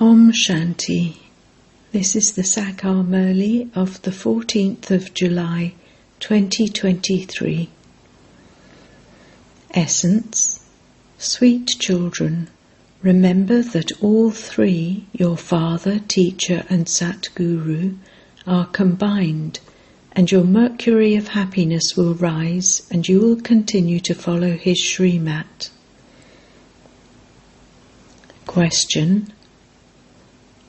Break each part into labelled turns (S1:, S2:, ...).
S1: Om Shanti. This is the Sakar Murli of the 14th of July 2023. Essence. Sweet children, remember that all three, your father, teacher and Satguru, are combined, and your mercury of happiness will rise and you will continue to follow his Srimat. Question.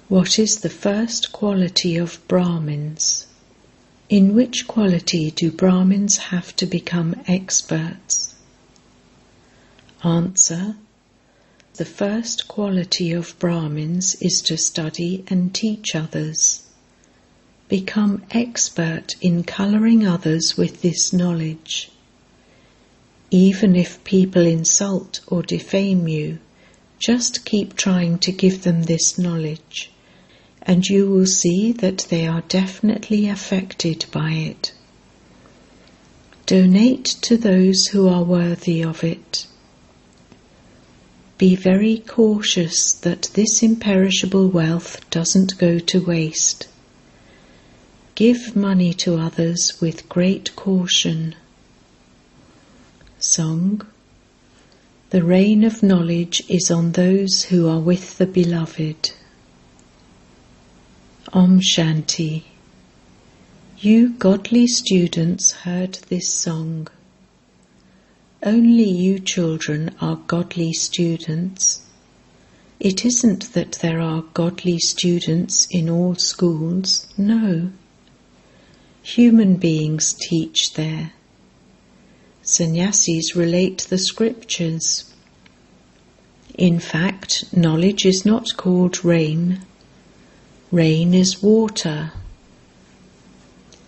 S1: What is the first quality of Brahmins? In which quality do Brahmins have to become experts? Answer. The first quality of Brahmins is to study and teach others. Become expert in colouring others with this knowledge. Even if people insult or defame you, just keep trying to give them this knowledge, and you will see that they are definitely affected by it. Donate to those who are worthy of it. Be very cautious that this imperishable wealth doesn't go to waste. Give money to others with great caution. Song. The rain of knowledge is on those who are with the Beloved. Om Shanti. You godly students heard this song. Only you children are godly students. It isn't that there are godly students in all schools, no. Human beings teach there. Sannyasis relate the scriptures. In fact, knowledge is not called rain. Rain is water.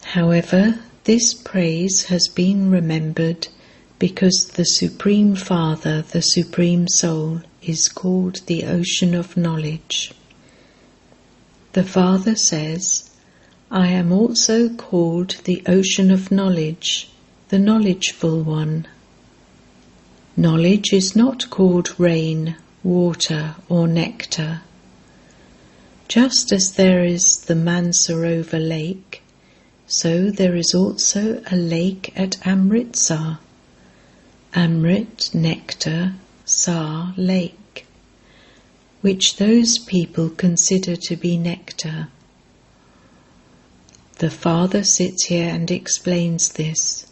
S1: However, this praise has been remembered because the Supreme Father, the Supreme Soul, is called the Ocean of Knowledge. The Father says, I am also called the Ocean of Knowledge, the Knowledgeful One. Knowledge is not called rain, water or nectar. Just as there is the Mansarovar lake, so there is also a lake at Amritsar. Amrit, nectar, Sar, lake, which those people consider to be nectar. The Father sits here and explains this.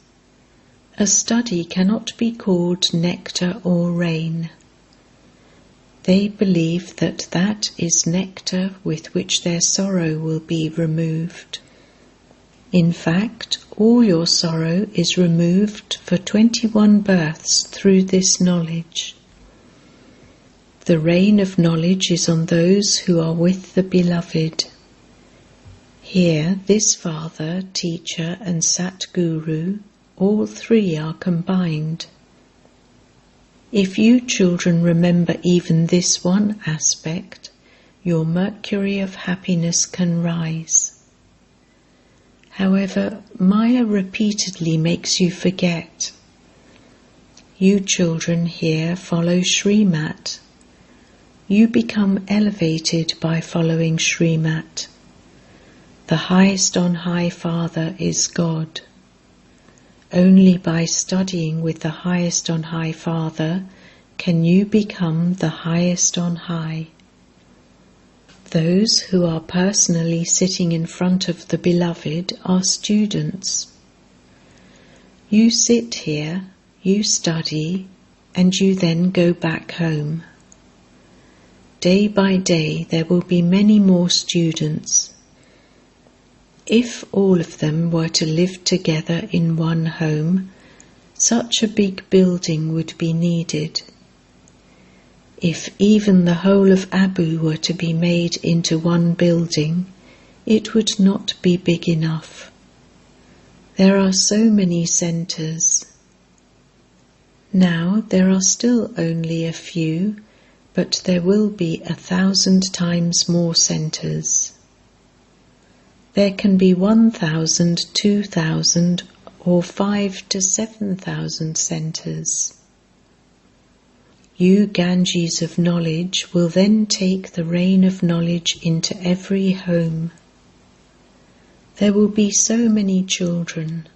S1: A study cannot be called nectar or rain. They believe that that is nectar with which their sorrow will be removed. In fact, all your sorrow is removed for 21 births through this knowledge. The rain of knowledge is on those who are with the Beloved. Here, this Father, Teacher and Satguru, all three are combined. If you children remember even this one aspect, your mercury of happiness can rise. However, Maya repeatedly makes you forget. You children here follow Srimat. You become elevated by following Srimat. The highest on high Father is God. Only by studying with the highest on high Father can you become the highest on high. Those who are personally sitting in front of the Beloved are students. You sit here, you study, and you then go back home. Day by day there will be many more students. If all of them were to live together in one home, such a big building would be needed. If even the whole of Abu were to be made into one building, it would not be big enough. There are so many centres. Now there are still only a few, but there will be 1,000 times more centres. There can be 1,000, 2,000 or 5,000 to 7,000 centres. You Ganges of knowledge will then take the rain of knowledge into every home. There will be so many children.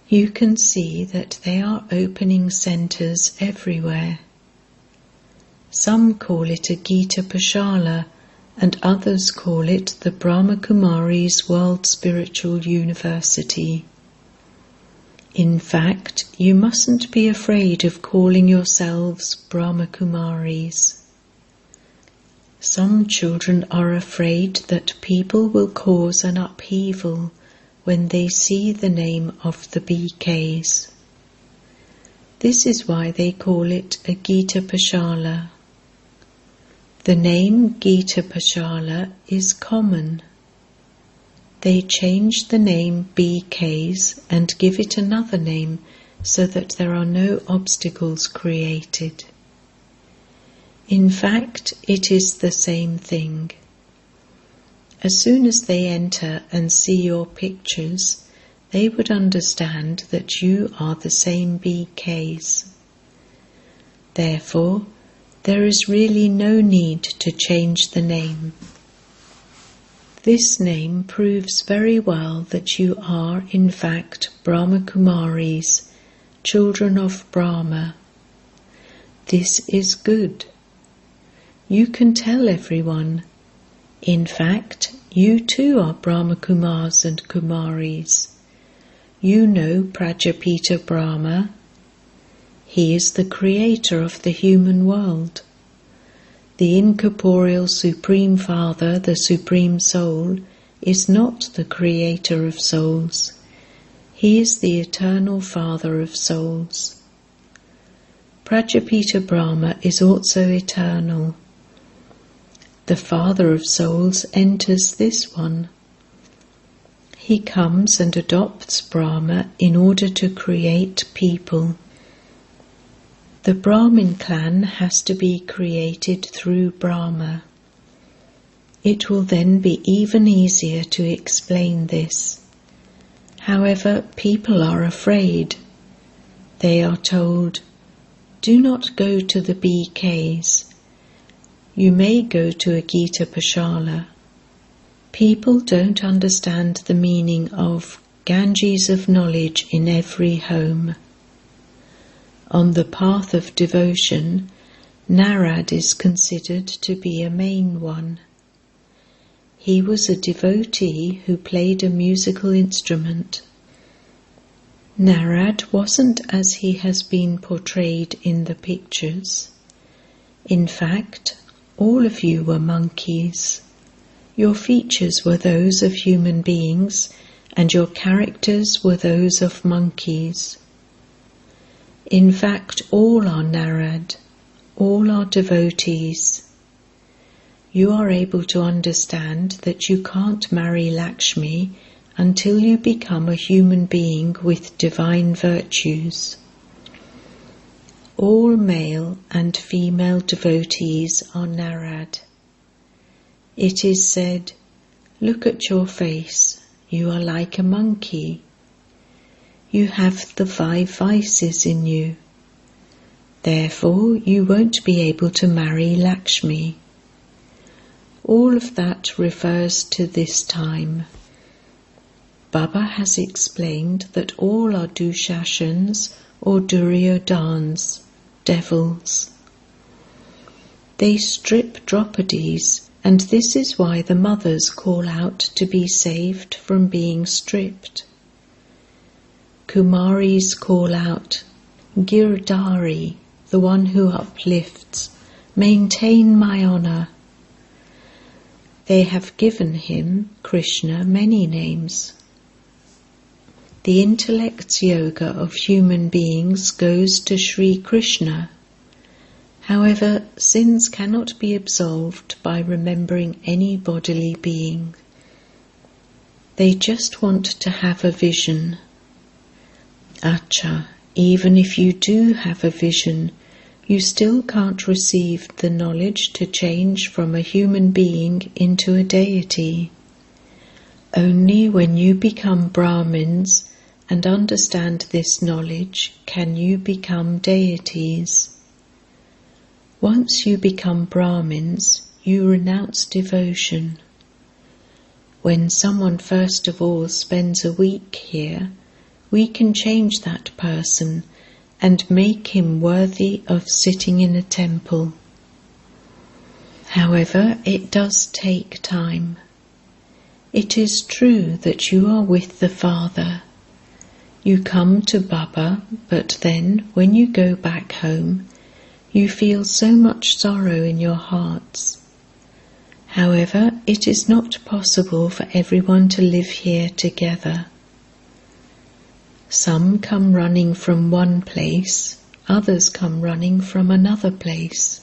S1: You can see that they are opening centres everywhere. Some call it a Gita Pashala, and others call it the Brahma Kumaris World Spiritual University. In fact, you mustn't be afraid of calling yourselves Brahma Kumaris. Some children are afraid that people will cause an upheaval when they see the name of the BKs. This is why they call it a Gita Pashala. The name Gita Pashala is common. They change the name BKs and give it another name so that there are no obstacles created. In fact, it is the same thing. As soon as they enter and see your pictures, they would understand that you are the same BKs. Therefore, there is really no need to change the name. This name proves very well that you are in fact Brahma Kumaris, children of Brahma. This is good. You can tell everyone. In fact, you too are Brahma Kumars and Kumaris. You know Prajapita Brahma. He is the creator of the human world. The incorporeal Supreme Father, the Supreme Soul, is not the creator of souls. He is the eternal Father of souls. Prajapita Brahma is also eternal. The Father of souls enters this one. He comes and adopts Brahma in order to create people. The Brahmin clan has to be created through Brahma. It will then be even easier to explain this. However, people are afraid. They are told, "Do not go to the BKs. You may go to a Gita Pashala." People don't understand the meaning of Ganges of knowledge in every home. On the path of devotion, Narad is considered to be a main one. He was a devotee who played a musical instrument. Narad wasn't as he has been portrayed in the pictures. In fact, all of you were monkeys. Your features were those of human beings, and your characters were those of monkeys. In fact, all are Narad, all are devotees. You are able to understand that you can't marry Lakshmi until you become a human being with divine virtues. All male and female devotees are Narad. It is said, "Look at your face, you are like a monkey. You have the 5 vices in you. Therefore you won't be able to marry Lakshmi." All of that refers to this time. Baba has explained that all are Dushashans or Duryodhans, devils. They strip Draupadi's, and this is why the mothers call out to be saved from being stripped. Kumaris call out, "Girdhari, the one who uplifts, maintain my honour." They have given him, Krishna, many names. The intellect's yoga of human beings goes to Sri Krishna. However, sins cannot be absolved by remembering any bodily being. They just want to have a vision. Acha, even if you do have a vision, you still can't receive the knowledge to change from a human being into a deity. Only when you become Brahmins and understand this knowledge can you become deities. Once you become Brahmins, you renounce devotion. When someone first of all spends a week here, we can change that person and make him worthy of sitting in a temple. However, it does take time. It is true that you are with the Father. You come to Baba, but then, when you go back home, you feel so much sorrow in your hearts. However, it is not possible for everyone to live here together. Some come running from one place, others come running from another place.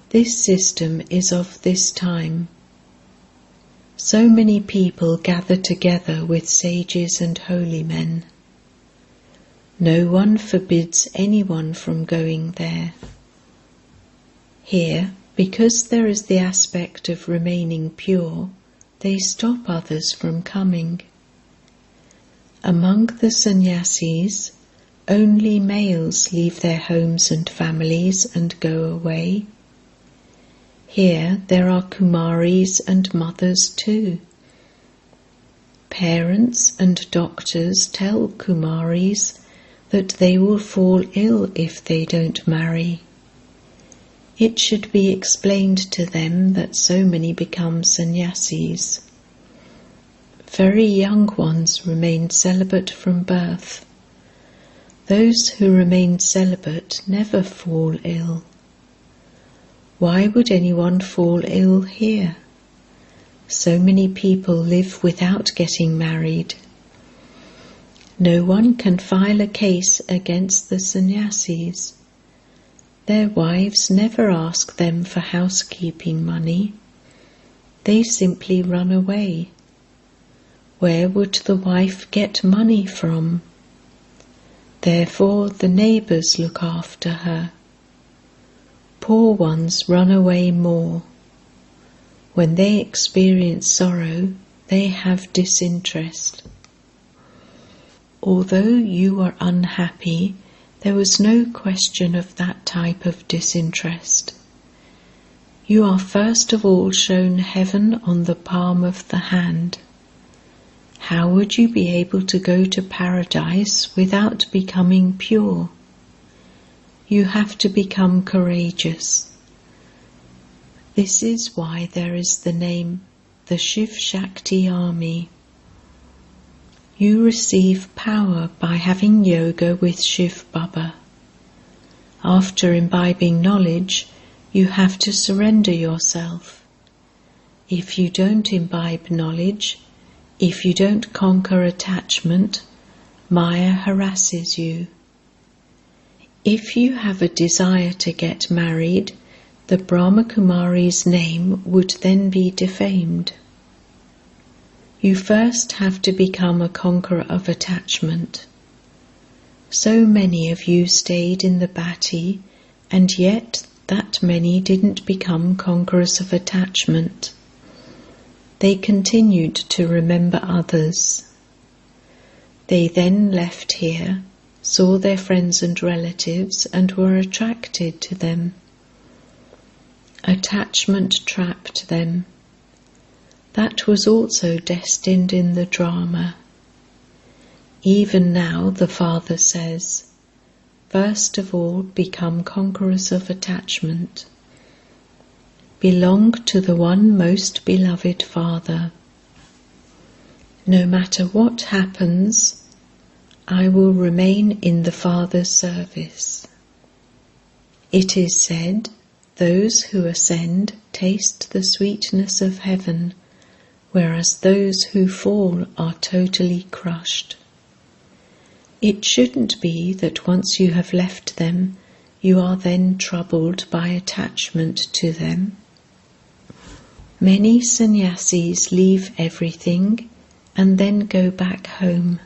S1: This system is of this time. So many people gather together with sages and holy men. No one forbids anyone from going there. Here, because there is the aspect of remaining pure, they stop others from coming. Among the sannyasis, only males leave their homes and families and go away. Here there are Kumaris and mothers too. Parents and doctors tell Kumaris that they will fall ill if they don't marry. It should be explained to them that so many become sannyasis. Very young ones remain celibate from birth. Those who remain celibate never fall ill. Why would anyone fall ill here? So many people live without getting married. No one can file a case against the sannyasis. Their wives never ask them for housekeeping money. They simply run away. Where would the wife get money from? Therefore the neighbours look after her. Poor ones run away more. When they experience sorrow, they have disinterest. Although you are unhappy, there was no question of that type of disinterest. You are first of all shown heaven on the palm of the hand. How would you be able to go to paradise without becoming pure? You have to become courageous. This is why there is the name, the Shiv Shakti Army. You receive power by having yoga with Shiv Baba. After imbibing knowledge, you have to surrender yourself. If you don't imbibe knowledge, if you don't conquer attachment, Maya harasses you. If you have a desire to get married, the Brahma Kumari's name would then be defamed. You first have to become a conqueror of attachment. So many of you stayed in the bhatti, and yet that many didn't become conquerors of attachment. They continued to remember others. They then left here, saw their friends and relatives, and were attracted to them. Attachment trapped them. That was also destined in the drama. Even now the Father says, first of all become conquerors of attachment. Belong to the one most beloved Father. No matter what happens, I will remain in the Father's service. It is said, those who ascend taste the sweetness of heaven, whereas those who fall are totally crushed. It shouldn't be that once you have left them, you are then troubled by attachment to them. Many sannyasis leave everything and then go back home.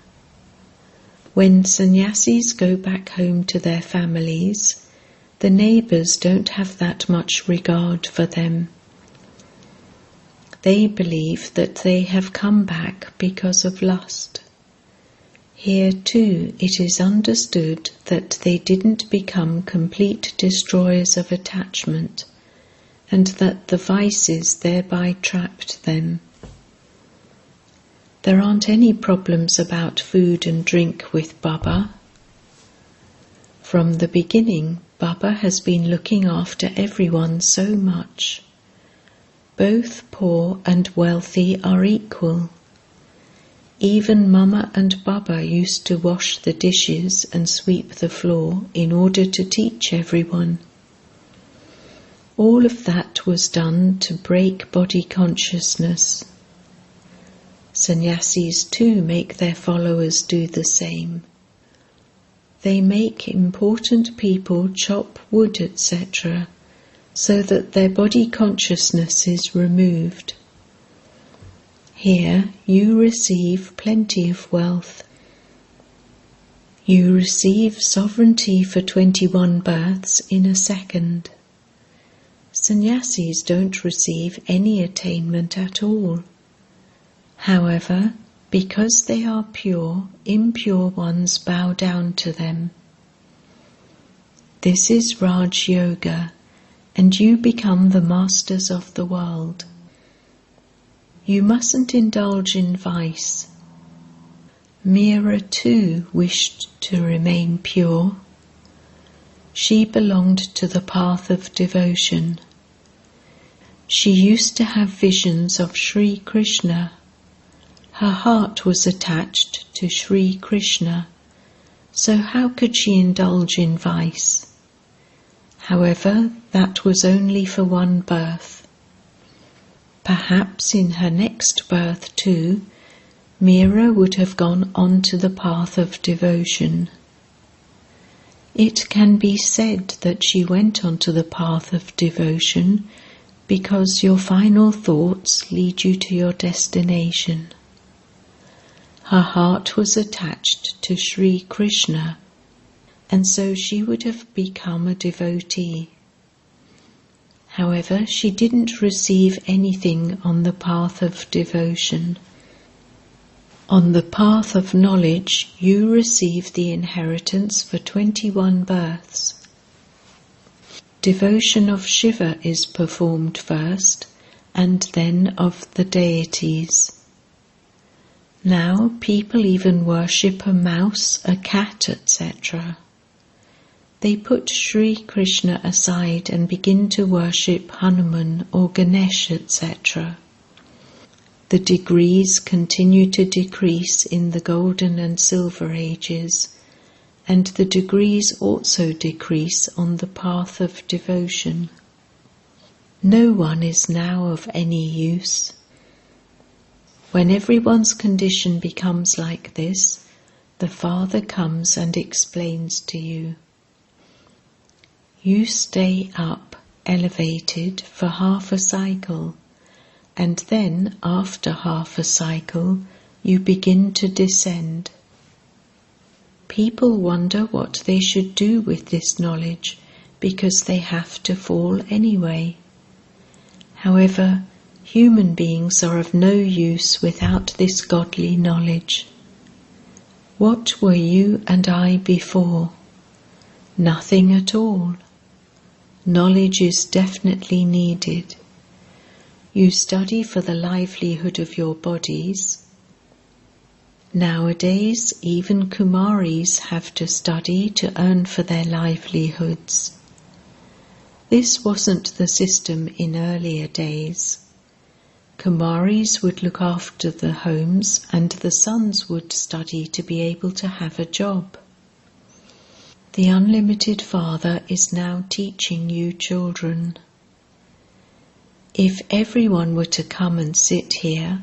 S1: When sannyasis go back home to their families, the neighbours don't have that much regard for them. They believe that they have come back because of lust. Here too it is understood that they didn't become complete destroyers of attachment, and that the vices thereby trapped them. There aren't any problems about food and drink with Baba. From the beginning, Baba has been looking after everyone so much. Both poor and wealthy are equal. Even Mama and Baba used to wash the dishes and sweep the floor in order to teach everyone. All of that was done to break body consciousness. Sannyasis too make their followers do the same. They make important people chop wood, etc., so that their body consciousness is removed. Here you receive plenty of wealth. You receive sovereignty for 21 births in a second. Sannyasis don't receive any attainment at all. However, because they are pure, impure ones bow down to them. This is Raj Yoga, and you become the masters of the world. You mustn't indulge in vice. Meera too wished to remain pure. She belonged to the path of devotion. She used to have visions of Sri Krishna. Her heart was attached to Sri Krishna, so how could she indulge in vice? However, that was only for one birth. Perhaps in her next birth too, Meera would have gone on to the path of devotion. It can be said that she went onto the path of devotion because your final thoughts lead you to your destination. Her heart was attached to Sri Krishna, and so she would have become a devotee. However, she didn't receive anything on the path of devotion. On the path of knowledge, you receive the inheritance for 21 births. Devotion of Shiva is performed first, and then of the deities. Now people even worship a mouse, a cat, etc. They put Sri Krishna aside and begin to worship Hanuman or Ganesh, etc. The degrees continue to decrease in the golden and silver ages, and the degrees also decrease on the path of devotion. No one is now of any use. When everyone's condition becomes like this, the Father comes and explains to you. You stay up, elevated, for half a cycle, and then, after half a cycle, you begin to descend. People wonder what they should do with this knowledge, because they have to fall anyway. However, human beings are of no use without this godly knowledge. What were you and I before? Nothing at all. Knowledge is definitely needed. You study for the livelihood of your bodies. Nowadays, even Kumaris have to study to earn for their livelihoods. This wasn't the system in earlier days. Kumaris would look after the homes, and the sons would study to be able to have a job. The Unlimited Father is now teaching you children. If everyone were to come and sit here,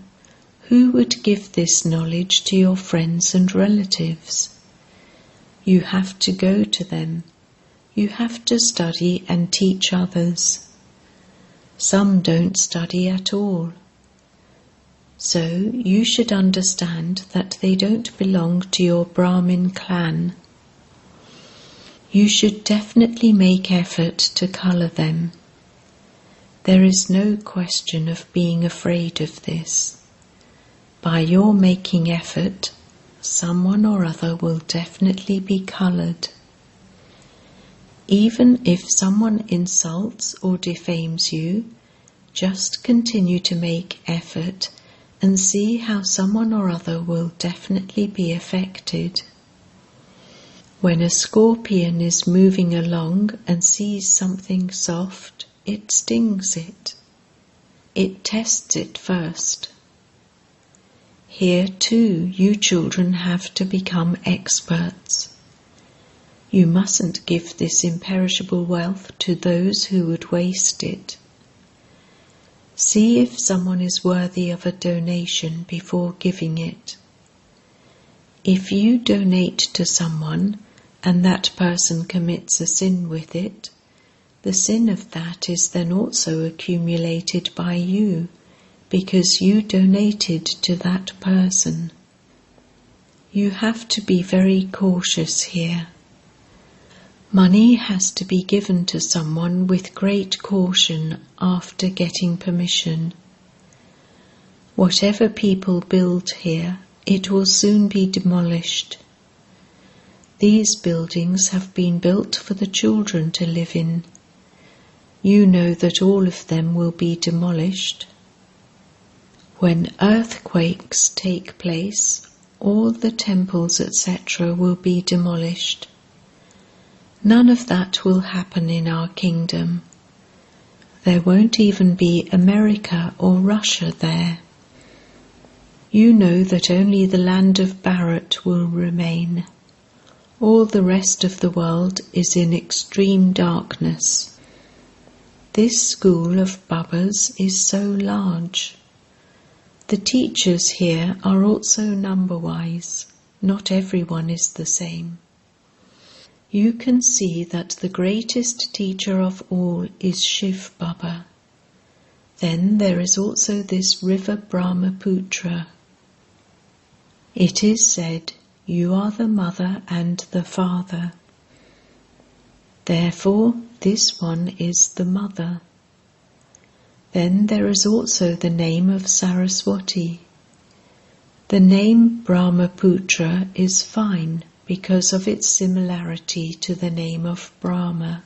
S1: who would give this knowledge to your friends and relatives? You have to go to them. You have to study and teach others. Some don't study at all. So you should understand that they don't belong to your Brahmin clan. You should definitely make effort to colour them. There is no question of being afraid of this. By your making effort, someone or other will definitely be coloured. Even if someone insults or defames you, just continue to make effort and see how someone or other will definitely be affected. When a scorpion is moving along and sees something soft, it stings it. It tests it first. Here too, you children have to become experts. You mustn't give this imperishable wealth to those who would waste it. See if someone is worthy of a donation before giving it. If you donate to someone and that person commits a sin with it, the sin of that is then also accumulated by you, because you donated to that person. You have to be very cautious here. Money has to be given to someone with great caution after getting permission. Whatever people build here, it will soon be demolished. These buildings have been built for the children to live in. You know that all of them will be demolished. When earthquakes take place, all the temples, etc., will be demolished. None of that will happen in our kingdom. There won't even be America or Russia there. You know that only the land of Bharat will remain. All the rest of the world is in extreme darkness. This school of Babas is so large. The teachers here are also number-wise. Not everyone is the same. You can see that the greatest teacher of all is Shiv Baba. Then there is also this river Brahmaputra. It is said, you are the mother and the father. Therefore, this one is the mother. Then there is also the name of Saraswati. The name Brahmaputra is fine because of its similarity to the name of Brahma.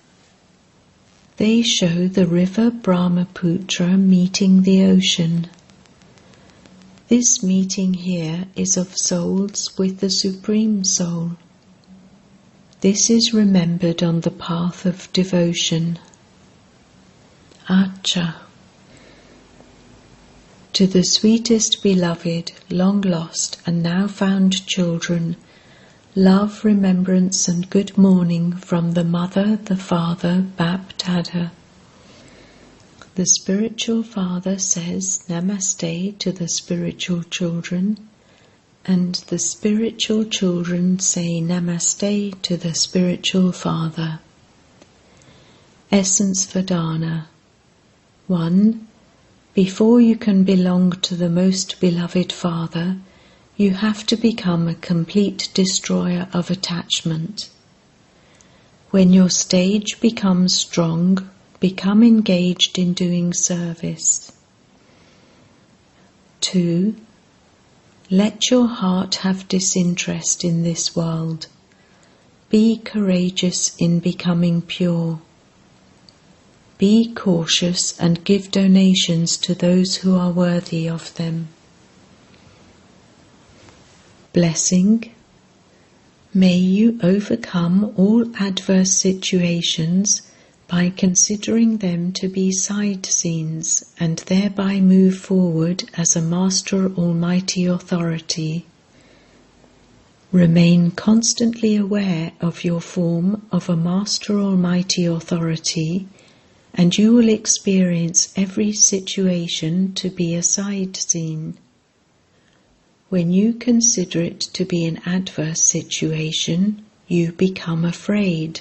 S1: They show the river Brahmaputra meeting the ocean. This meeting here is of souls with the Supreme Soul. This is remembered on the path of devotion. Acha. To the sweetest beloved, long lost and now found children, love, remembrance and good morning from the Mother, the Father, Bap Dada. The spiritual father says Namaste to the spiritual children, and the spiritual children say Namaste to the spiritual father. Essence Vedana. 1. Before you can belong to the most beloved Father, you have to become a complete destroyer of attachment. When your stage becomes strong, become engaged in doing service. 2. Let your heart have disinterest in this world. Be courageous in becoming pure. Be cautious and give donations to those who are worthy of them. Blessing. May you overcome all adverse situations by considering them to be side scenes and thereby move forward as a Master Almighty Authority. Remain constantly aware of your form of a Master Almighty Authority, and you will experience every situation to be a side scene. When you consider it to be an adverse situation, you become afraid.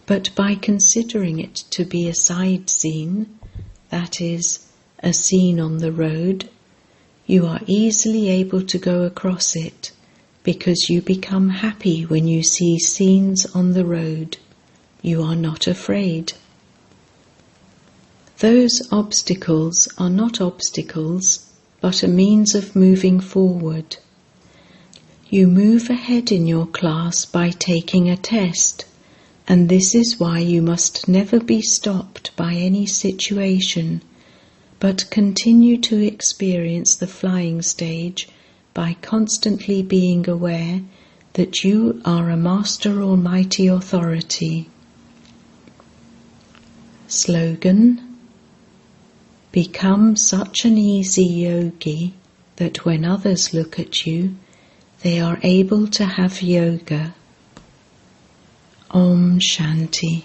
S1: But by considering it to be a side scene, that is, a scene on the road, you are easily able to go across it, because you become happy when you see scenes on the road. You are not afraid. Those obstacles are not obstacles, but a means of moving forward. You move ahead in your class by taking a test, and this is why you must never be stopped by any situation, but continue to experience the flying stage by constantly being aware that you are a Master Almighty Authority. Slogan: Become such an easy yogi that when others look at you, they are able to have yoga. Om Shanti.